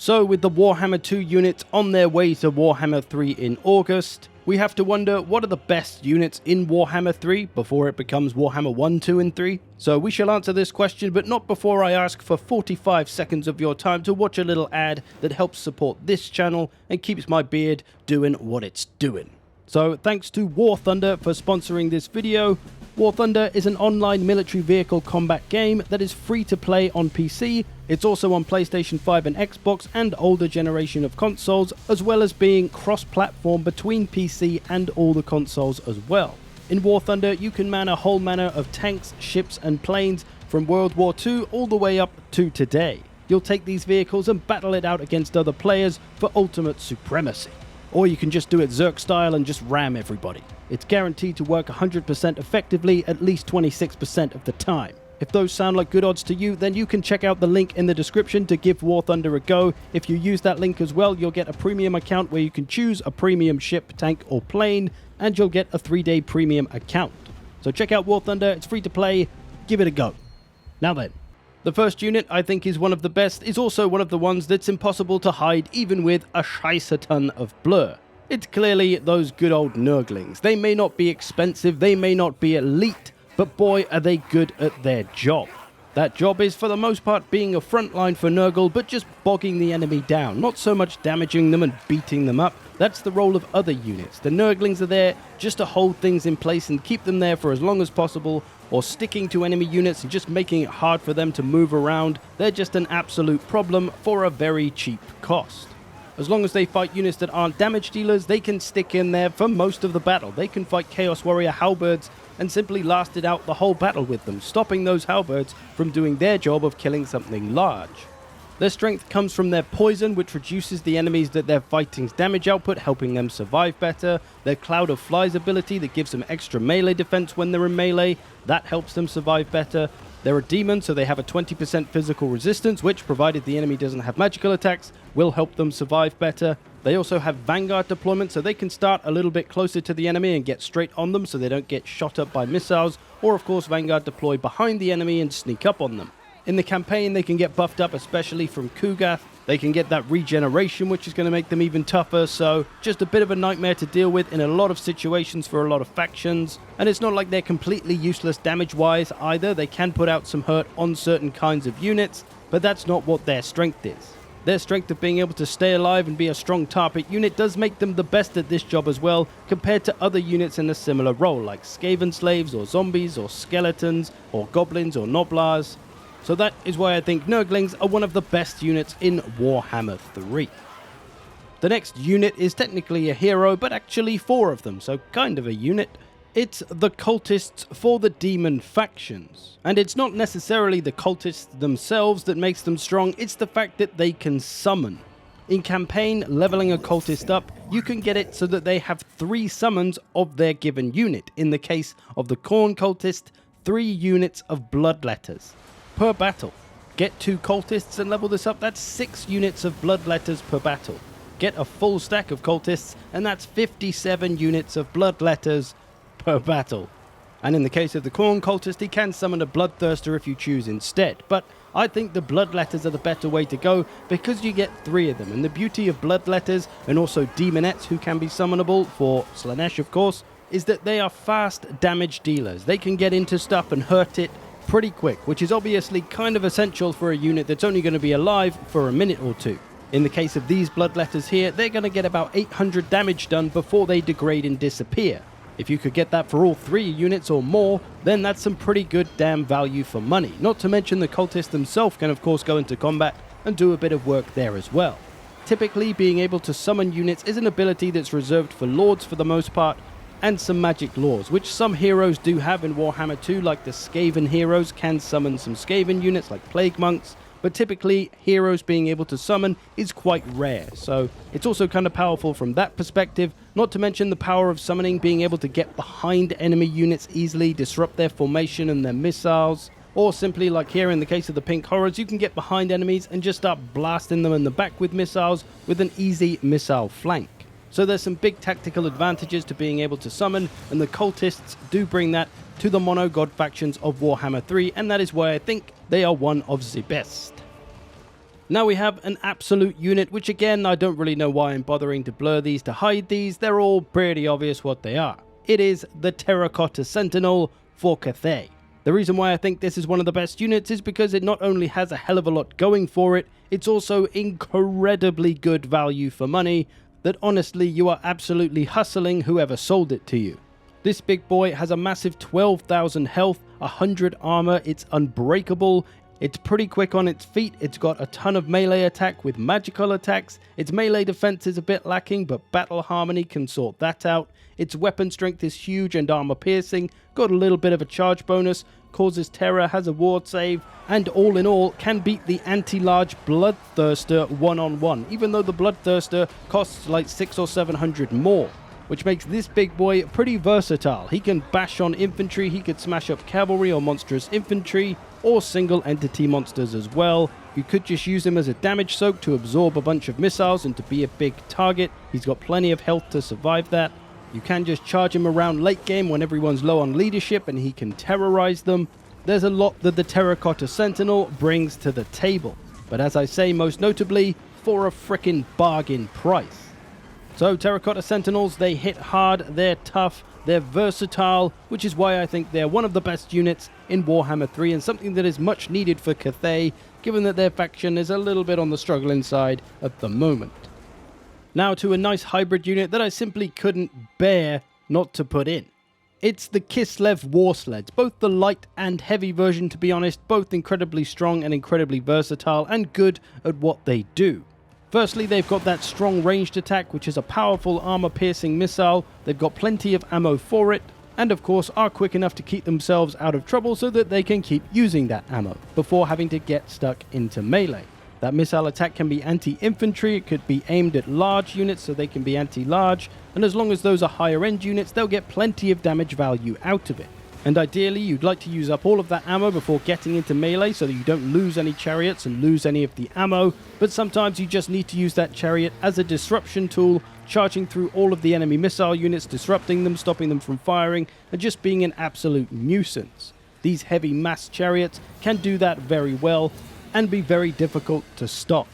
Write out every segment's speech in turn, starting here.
So with the Warhammer 2 units on their way to Warhammer 3 in August, we have to wonder what are the best units in Warhammer 3 before it becomes Warhammer 1, 2 and 3? So we shall answer this question, but not before I ask for 45 seconds of your time to watch a little ad that helps support this channel and keeps my beard doing what it's doing. So thanks to War Thunder for sponsoring this video. War Thunder is an online military vehicle combat game that is free to play on PC. It's also on PlayStation 5 and Xbox and older generation of consoles, as well as being cross-platform between PC and all the consoles as well. In War Thunder, you can man a whole manner of tanks, ships and planes from World War II all the way up to today. You'll take these vehicles and battle it out against other players for ultimate supremacy. Or you can just do it Zerg style and just ram everybody. It's guaranteed to work 100% effectively at least 26% of the time. If those sound like good odds to you, then you can check out the link in the description to give War Thunder a go. If you use that link as well, you'll get a premium account where you can choose a premium ship, tank or plane, and you'll get a 3-day premium account. So check out War Thunder, it's free to play, give it a go. Now then, the first unit I think is one of the best, is also one of the ones that's impossible to hide even with a scheisse ton of blur. It's clearly those good old Nurglings. They may not be expensive, they may not be elite, but boy are they good at their job. That job is for the most part being a front line for Nurgle, but just bogging the enemy down, not so much damaging them and beating them up. That's the role of other units. The Nurglings are there just to hold things in place and keep them there for as long as possible, or sticking to enemy units and just making it hard for them to move around. They're just an absolute problem for a very cheap cost. As long as they fight units that aren't damage dealers, they can stick in there for most of the battle. They can fight Chaos Warrior halberds and simply last it out the whole battle with them, stopping those halberds from doing their job of killing something large. Their strength comes from their poison, which reduces the enemies that they're fighting's damage output, helping them survive better. Their Cloud of Flies ability that gives them extra melee defense when they're in melee, that helps them survive better. They're a demon, so they have a 20% physical resistance, which, provided the enemy doesn't have magical attacks, will help them survive better. They also have Vanguard deployment, so they can start a little bit closer to the enemy and get straight on them so they don't get shot up by missiles, or of course Vanguard deploy behind the enemy and sneak up on them. In the campaign, they can get buffed up, especially from Kugath. They can get that regeneration, which is going to make them even tougher, so just a bit of a nightmare to deal with in a lot of situations for a lot of factions. And it's not like they're completely useless damage-wise either. They can put out some hurt on certain kinds of units, but that's not what their strength is. Their strength of being able to stay alive and be a strong target unit does make them the best at this job as well, compared to other units in a similar role, like Skaven slaves, or zombies, or skeletons, or goblins, or noblars. So that is why I think Nurglings are one of the best units in Warhammer 3. The next unit is technically a hero, but actually 4 of them, so kind of a unit. It's the Cultists for the Demon factions. And it's not necessarily the Cultists themselves that makes them strong, it's the fact that they can summon. In campaign, leveling a Cultist up, you can get it so that they have 3 summons of their given unit. In the case of the Khorne Cultist, 3 units of Bloodletters per battle. Get 2 Cultists and level this up, that's 6 units of Bloodletters per battle. Get a full stack of Cultists, and that's 57 units of Bloodletters per battle. And in the case of the Khorne Cultist, he can summon a Bloodthirster if you choose instead. But I think the Bloodletters are the better way to go, because you get 3 of them. And the beauty of Bloodletters, and also Demonettes who can be summonable, for Slaanesh of course, is that they are fast damage dealers. They can get into stuff and hurt it pretty quick, which is obviously kind of essential for a unit that's only going to be alive for a minute or 2. In the case of these Bloodletters here, they're going to get about 800 damage done before they degrade and disappear. If you could get that for all 3 units or more, then that's some pretty good damn value for money. Not to mention the Cultists themselves can of course go into combat and do a bit of work there as well. Typically, being able to summon units is an ability that's reserved for Lords for the most part, and some magic laws, which some heroes do have in Warhammer 2, like the Skaven heroes can summon some Skaven units like Plague Monks, but typically heroes being able to summon is quite rare, so it's also kind of powerful from that perspective, not to mention the power of summoning being able to get behind enemy units easily, disrupt their formation and their missiles, or simply like here in the case of the Pink Horrors, you can get behind enemies and just start blasting them in the back with missiles with an easy missile flank. So there's some big tactical advantages to being able to summon, and the Cultists do bring that to the mono-god factions of Warhammer 3, and that is why I think they are one of the best. Now we have an absolute unit, which again, I don't really know why I'm bothering to blur these to hide these. They're all pretty obvious what they are. It is the Terracotta Sentinel for Cathay. The reason why I think this is one of the best units is because it not only has a hell of a lot going for it, it's also incredibly good value for money that honestly you are absolutely hustling whoever sold it to you. This big boy has a massive 12,000 health, 100 armor, it's unbreakable, it's pretty quick on its feet, it's got a ton of melee attack with magical attacks, its melee defense is a bit lacking but battle harmony can sort that out, its weapon strength is huge and armor piercing, got a little bit of a charge bonus, causes terror, has a ward save, and all in all can beat the anti-large Bloodthirster one-on-one, even though the Bloodthirster costs like 600 or 700 more. Which makes this big boy pretty versatile. He can bash on infantry, he could smash up cavalry or monstrous infantry, or single entity monsters as well. You could just use him as a damage soak to absorb a bunch of missiles and to be a big target. He's got plenty of health to survive that. You can just charge him around late game when everyone's low on leadership and he can terrorize them. There's a lot that the Terracotta Sentinel brings to the table. But as I say, most notably, for a frickin' bargain price. So Terracotta Sentinels, they hit hard, they're tough, they're versatile, which is why I think they're one of the best units in Warhammer 3 and something that is much needed for Cathay, given that their faction is a little bit on the struggling side at the moment. Now to a nice hybrid unit that I simply couldn't bear not to put in. It's the Kislev War Sleds, both the light and heavy version to be honest, both incredibly strong and incredibly versatile and good at what they do. Firstly, they've got that strong ranged attack, which is a powerful armor-piercing missile. They've got plenty of ammo for it, and of course are quick enough to keep themselves out of trouble so that they can keep using that ammo before having to get stuck into melee. That missile attack can be anti-infantry, it could be aimed at large units so they can be anti-large, and as long as those are higher end units, they'll get plenty of damage value out of it. And ideally, you'd like to use up all of that ammo before getting into melee so that you don't lose any chariots and lose any of the ammo, but sometimes you just need to use that chariot as a disruption tool, charging through all of the enemy missile units, disrupting them, stopping them from firing, and just being an absolute nuisance. These heavy mass chariots can do that very well and be very difficult to stop.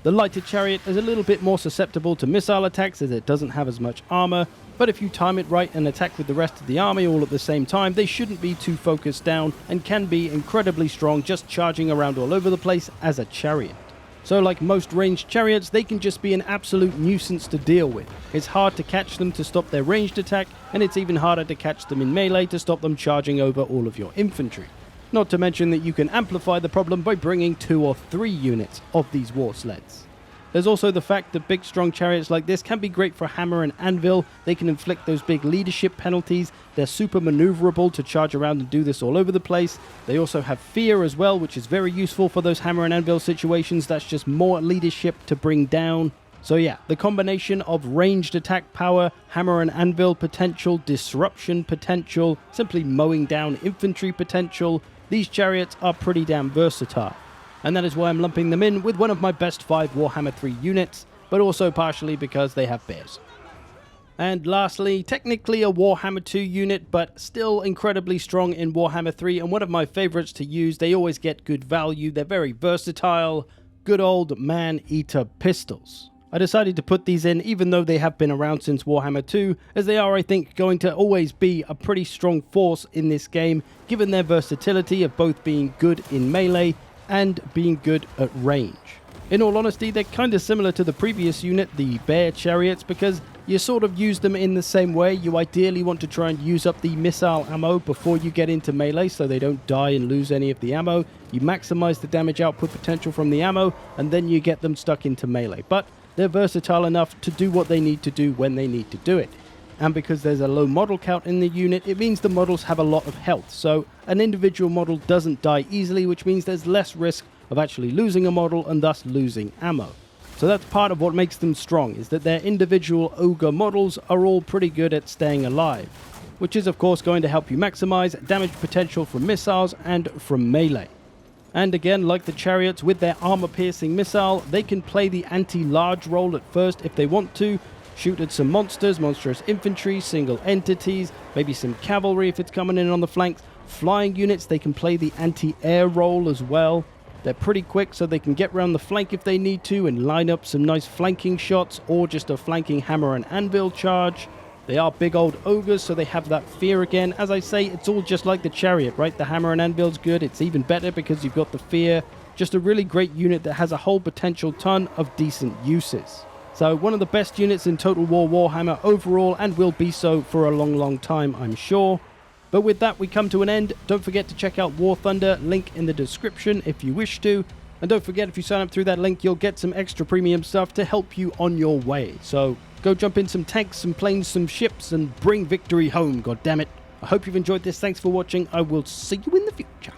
The lighter chariot is a little bit more susceptible to missile attacks as it doesn't have as much armor, but if you time it right and attack with the rest of the army all at the same time, they shouldn't be too focused down and can be incredibly strong just charging around all over the place as a chariot. So like most ranged chariots, they can just be an absolute nuisance to deal with. It's hard to catch them to stop their ranged attack, and it's even harder to catch them in melee to stop them charging over all of your infantry. Not to mention that you can amplify the problem by bringing 2 or 3 units of these war sleds. There's also the fact that big strong chariots like this can be great for hammer and anvil. They can inflict those big leadership penalties. They're super maneuverable to charge around and do this all over the place. They also have fear as well, which is very useful for those hammer and anvil situations. That's just more leadership to bring down. So yeah, the combination of ranged attack power, hammer and anvil potential, disruption potential, simply mowing down infantry potential, these chariots are pretty damn versatile. And that is why I'm lumping them in with one of my best 5 Warhammer 3 units, but also partially because they have bears. And lastly, technically a Warhammer 2 unit, but still incredibly strong in Warhammer 3, and one of my favorites to use. They always get good value, they're very versatile, good old man-eater pistols. I decided to put these in even though they have been around since Warhammer 2, as they are, I think, going to always be a pretty strong force in this game, given their versatility of both being good in melee and being good at range. In all honesty, they're kind of similar to the previous unit, the bear chariots, because you sort of use them in the same way. You ideally want to try and use up the missile ammo before you get into melee so they don't die and lose any of the ammo. You maximize the damage output potential from the ammo, and then you get them stuck into melee. But they're versatile enough to do what they need to do when they need to do it. And because there's a low model count in the unit, it means the models have a lot of health, so an individual model doesn't die easily, which means there's less risk of actually losing a model and thus losing ammo. So that's part of what makes them strong, is that their individual ogre models are all pretty good at staying alive, which is of course going to help you maximize damage potential from missiles and from melee. And again, like the chariots with their armor-piercing missile, they can play the anti-large role at first if they want to, shoot at some monsters, monstrous infantry, single entities, maybe some cavalry if it's coming in on the flanks. Flying units, they can play the anti-air role as well. They're pretty quick, so they can get around the flank if they need to and line up some nice flanking shots or just a flanking hammer and anvil charge. They are big old ogres, so they have that fear again. As I say, it's all just like the chariot, right? The hammer and anvil's good. It's even better because you've got the fear. Just a really great unit that has a whole potential ton of decent uses. So one of the best units in Total War Warhammer overall, and will be so for a long, long time, I'm sure. But with that, we come to an end. Don't forget to check out War Thunder, link in the description if you wish to. And don't forget, if you sign up through that link, you'll get some extra premium stuff to help you on your way. So go jump in some tanks, some planes, some ships, and bring victory home, goddammit. I hope you've enjoyed this. Thanks for watching. I will see you in the future.